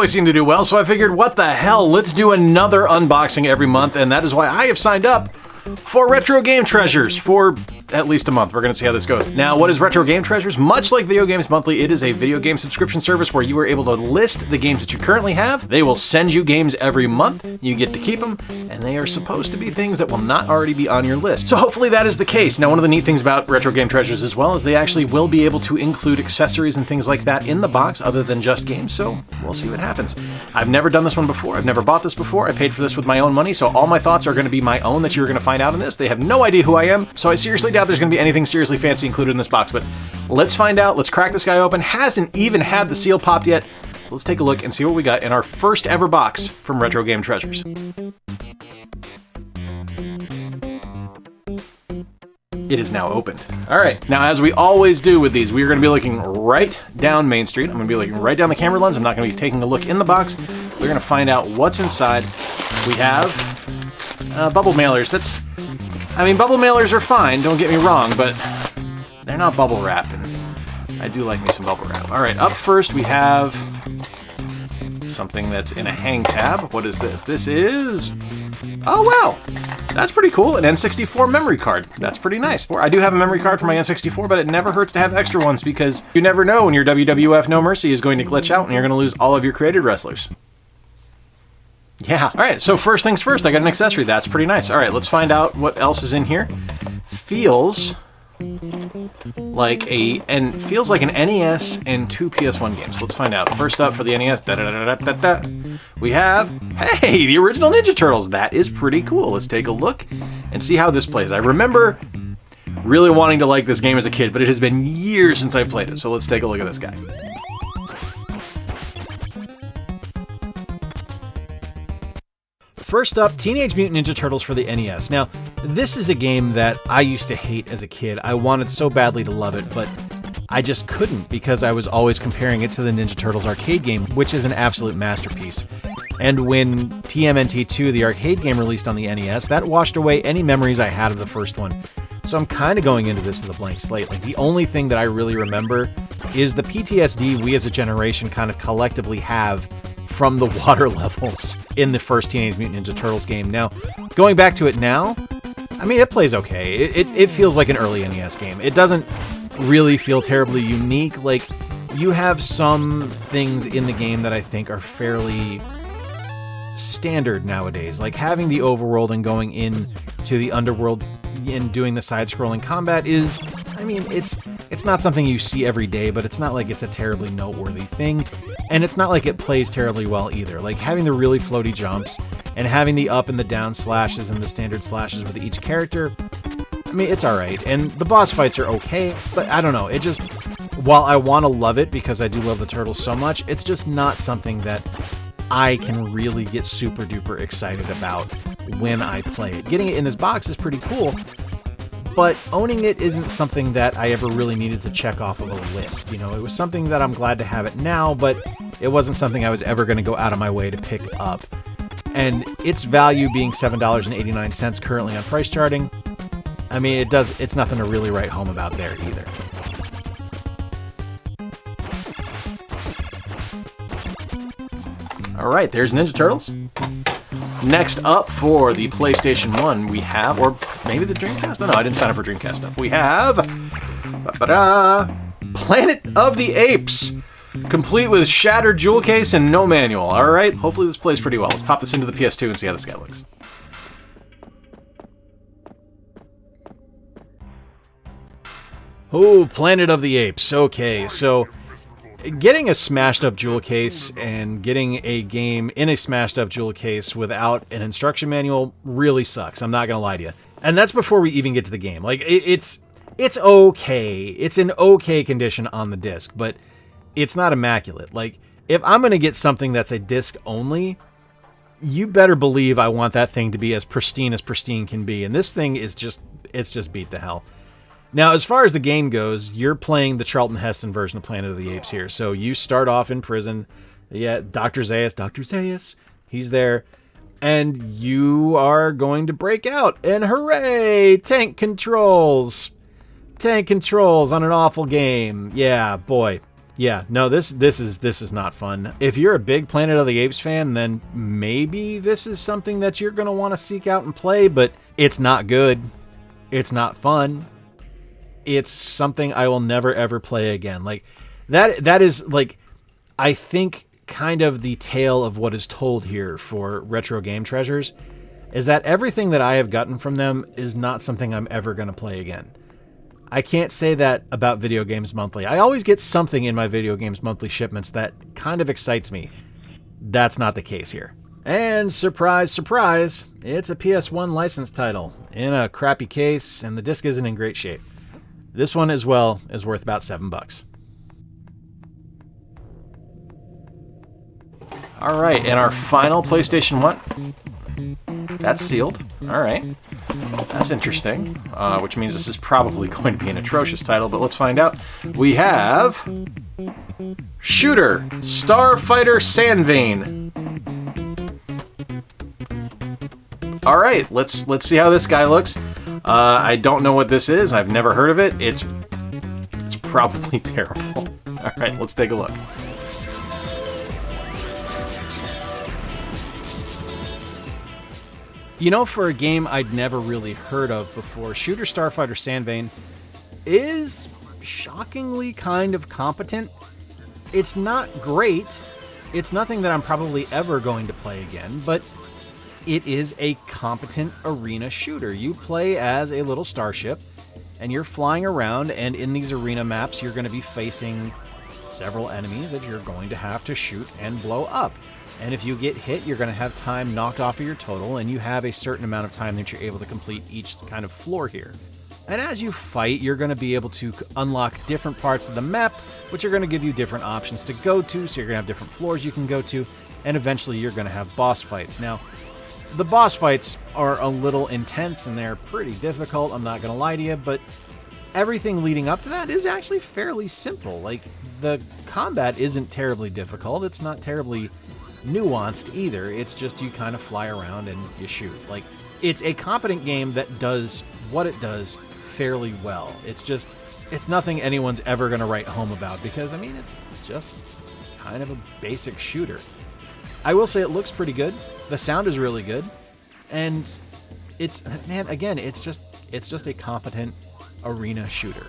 always seem to do well, so I figured, what the hell, let's do another unboxing every month, and that is why I have signed up for Retro Game Treasures for at least a month. We're going to see how this goes. Now, what is Retro Game Treasures? Much like Video Games Monthly, it is a video game subscription service where you are able to list the games that you currently have. They will send you games every month. You get to keep them, and they are supposed to be things that will not already be on your list. So hopefully that is the case. Now, one of the neat things about Retro Game Treasures as well is they actually will be able to include accessories and things like that in the box other than just games, so we'll see what happens. I've never done this one before. I've never bought this before. I paid for this with my own money, so all my thoughts are going to be my own that you're going to find out in this. They have no idea who I am, so I seriously doubt there's going to be anything seriously fancy included in this box, but let's find out. Let's crack this guy open. Hasn't even had the seal popped yet. So let's take a look and see what we got in our first ever box from Retro Game Treasures. It is now opened. All right, now as we always do with these, we are going to be looking right down Main Street. I'm going to be looking right down the camera lens. I'm not going to be taking a look in the box. We're going to find out what's inside. We have bubble mailers. Bubble mailers are fine, don't get me wrong, but they're not bubble wrap, and I do like me some bubble wrap. All right, up first we have something that's in a hang tab. What is this? This is, oh wow, that's pretty cool, an N64 memory card. That's pretty nice. I do have a memory card for my N64, but it never hurts to have extra ones because you never know when your WWF No Mercy is going to glitch out and you're going to lose all of your created wrestlers. Yeah. All right, so first things first, I got an accessory. That's pretty nice. All right, let's find out what else is in here. Feels like an NES and 2 PS1 games. Let's find out. First up for the NES, we have, hey, the original Ninja Turtles. That is pretty cool. Let's take a look and see how this plays. I remember really wanting to like this game as a kid, but it has been years since I played it. So let's take a look at this guy. First up, Teenage Mutant Ninja Turtles for the NES. Now, this is a game that I used to hate as a kid. I wanted so badly to love it, but I just couldn't because I was always comparing it to the Ninja Turtles arcade game, which is an absolute masterpiece. And when TMNT 2, the arcade game, released on the NES, that washed away any memories I had of the first one. So I'm kind of going into this with a blank slate. Like, the only thing that I really remember is the PTSD we as a generation kind of collectively have from the water levels in the first Teenage Mutant Ninja Turtles game. Now, going back to it now, I mean, it plays okay. It feels like an early NES game. It doesn't really feel terribly unique. Like, you have some things in the game that I think are fairly standard nowadays. Like, having the overworld and going into the underworld and doing the side-scrolling combat is, I mean, it's not something you see every day, but it's not like it's a terribly noteworthy thing. And it's not like it plays terribly well either. Like, having the really floaty jumps and having the up and the down slashes and the standard slashes with each character, I mean, it's alright. And the boss fights are okay, but I don't know. It just, while I want to love it because I do love the Turtles so much, it's just not something that I can really get super duper excited about when I play it. Getting it in this box is pretty cool, but owning it isn't something that I ever really needed to check off of a list. You know, it was something that I'm glad to have it now, but it wasn't something I was ever going to go out of my way to pick up. And its value being $7.89 currently on price charting, I mean, it's nothing to really write home about there either. All right, there's Ninja Turtles. Next up for the PlayStation 1, we have, or maybe the Dreamcast? No, I didn't sign up for Dreamcast stuff. We have Planet of the Apes, complete with shattered jewel case and no manual. All right, hopefully this plays pretty well. Let's pop this into the PS2 and see how this guy looks. Oh, Planet of the Apes. Okay, so getting a smashed up jewel case and getting a game in a smashed up jewel case without an instruction manual really sucks. I'm not gonna lie to you. And that's before we even get to the game. Like, it's okay. It's in okay condition on the disc, but it's not immaculate. Like, if I'm gonna get something that's a disc only, you better believe I want that thing to be as pristine can be. And this thing is just beat the hell. Now, as far as the game goes, you're playing the Charlton Heston version of Planet of the Apes here. So you start off in prison. Yeah, Dr. Zaius, he's there. And you are going to break out. And hooray! Tank controls. Tank controls on an awful game. Yeah, boy. Yeah, no, this is not fun. If you're a big Planet of the Apes fan, then maybe this is something that you're going to want to seek out and play, but it's not good. It's not fun. It's something I will never ever play again. Like that is like, I think, kind of the tale of what is told here for Retro Game Treasures, is that everything that I have gotten from them is not something I'm ever going to play again. I can't say that about Video Games Monthly. I always get something in my Video Games Monthly shipments that kind of excites me. That's not the case here. And surprise, surprise, it's a PS1 licensed title in a crappy case, and the disc isn't in great shape. This one as well is worth about $7. All right, and our final PlayStation 1. That's sealed. All right. That's interesting, which means this is probably going to be an atrocious title, but let's find out. We have Shooter Starfighter Sandvane. All right, let's see how this guy looks. I don't know what this is. I've never heard of it. It's probably terrible. All right, let's take a look. You know, for a game I'd never really heard of before, Shooter Starfighter Sandvane is shockingly kind of competent. It's not great. It's nothing that I'm probably ever going to play again, but it is a competent arena shooter. You play as a little starship, and you're flying around, and in these arena maps, you're going to be facing several enemies that you're going to have to shoot and blow up. And if you get hit, you're going to have time knocked off of your total, and you have a certain amount of time that you're able to complete each kind of floor here. And as you fight, you're going to be able to unlock different parts of the map, which are going to give you different options to go to, so you're going to have different floors you can go to, and eventually you're going to have boss fights. Now, the boss fights are a little intense, and they're pretty difficult, I'm not going to lie to you, but everything leading up to that is actually fairly simple. Like, the combat isn't terribly difficult, it's not terribly nuanced either. It's just you kind of fly around and you shoot. Like, it's a competent game that does what it does fairly well. It's nothing anyone's ever going to write home about, because I mean, it's just kind of a basic shooter. I will say it looks pretty good. The sound is really good, and it's, man, again, it's just a competent arena shooter.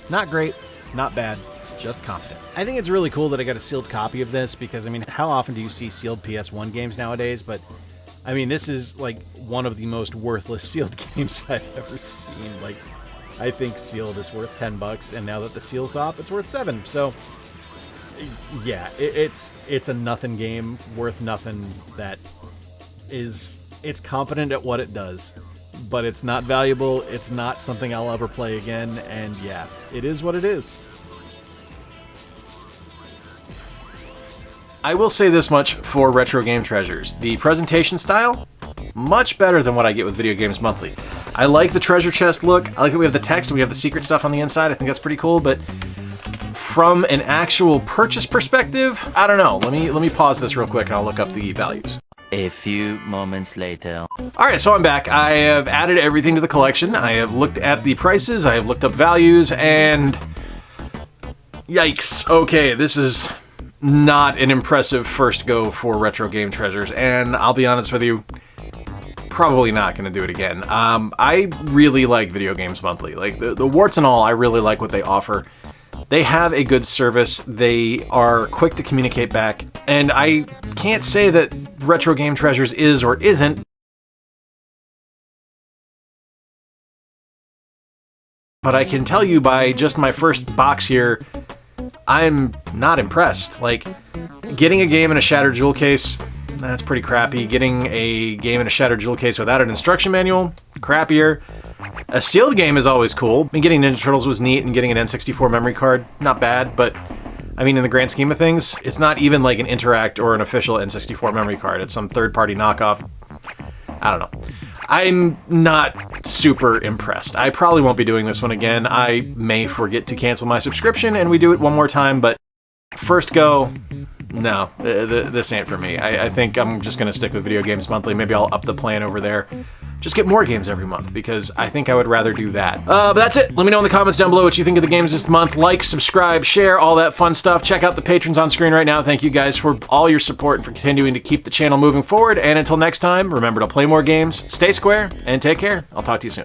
Not great, not bad, just competent. I think it's really cool that I got a sealed copy of this, because I mean, how often do you see sealed PS1 games nowadays? But I mean, this is like one of the most worthless sealed games I've ever seen. Like, I think sealed is worth $10, and now that the seal's off, it's worth $7. So yeah, it's a nothing game, worth nothing. It's competent at what it does, but it's not valuable. It's not something I'll ever play again, and yeah, it is what it is. I will say this much for Retro Game Treasures. The presentation style, much better than what I get with Video Games Monthly. I like the treasure chest look. I like that we have the text and we have the secret stuff on the inside. I think that's pretty cool, but from an actual purchase perspective, I don't know. Let me pause this real quick and I'll look up the values. A few moments later. Alright, so I'm back. I have added everything to the collection. I have looked at the prices, I have looked up values, and yikes. Okay, this is not an impressive first go for Retro Game Treasures, and I'll be honest with you, probably not going to do it again. I really like Video Games Monthly. Like, the warts and all, I really like what they offer. They have a good service, they are quick to communicate back, and I can't say that Retro Game Treasures is or isn't, but I can tell you by just my first box here, I'm not impressed. Like, getting a game in a shattered jewel case, that's pretty crappy. Getting a game in a shattered jewel case without an instruction manual, crappier. A sealed game is always cool. I mean, getting Ninja Turtles was neat, and getting an N64 memory card, not bad, but I mean, in the grand scheme of things, it's not even like an Interact or an official N64 memory card. It's some third-party knockoff. I don't know. I'm not super impressed. I probably won't be doing this one again. I may forget to cancel my subscription and we do it one more time, but first go, no, this ain't for me. I think I'm just going to stick with Video Games Monthly. Maybe I'll up the plan over there just get more games every month, because I think I would rather do that. But that's it. Let me know in the comments down below what you think of the games this month. Like, subscribe, share, all that fun stuff. Check out the patrons on screen right now. Thank you guys for all your support and for continuing to keep the channel moving forward. And until next time, remember to play more games, stay square, and take care. I'll talk to you soon.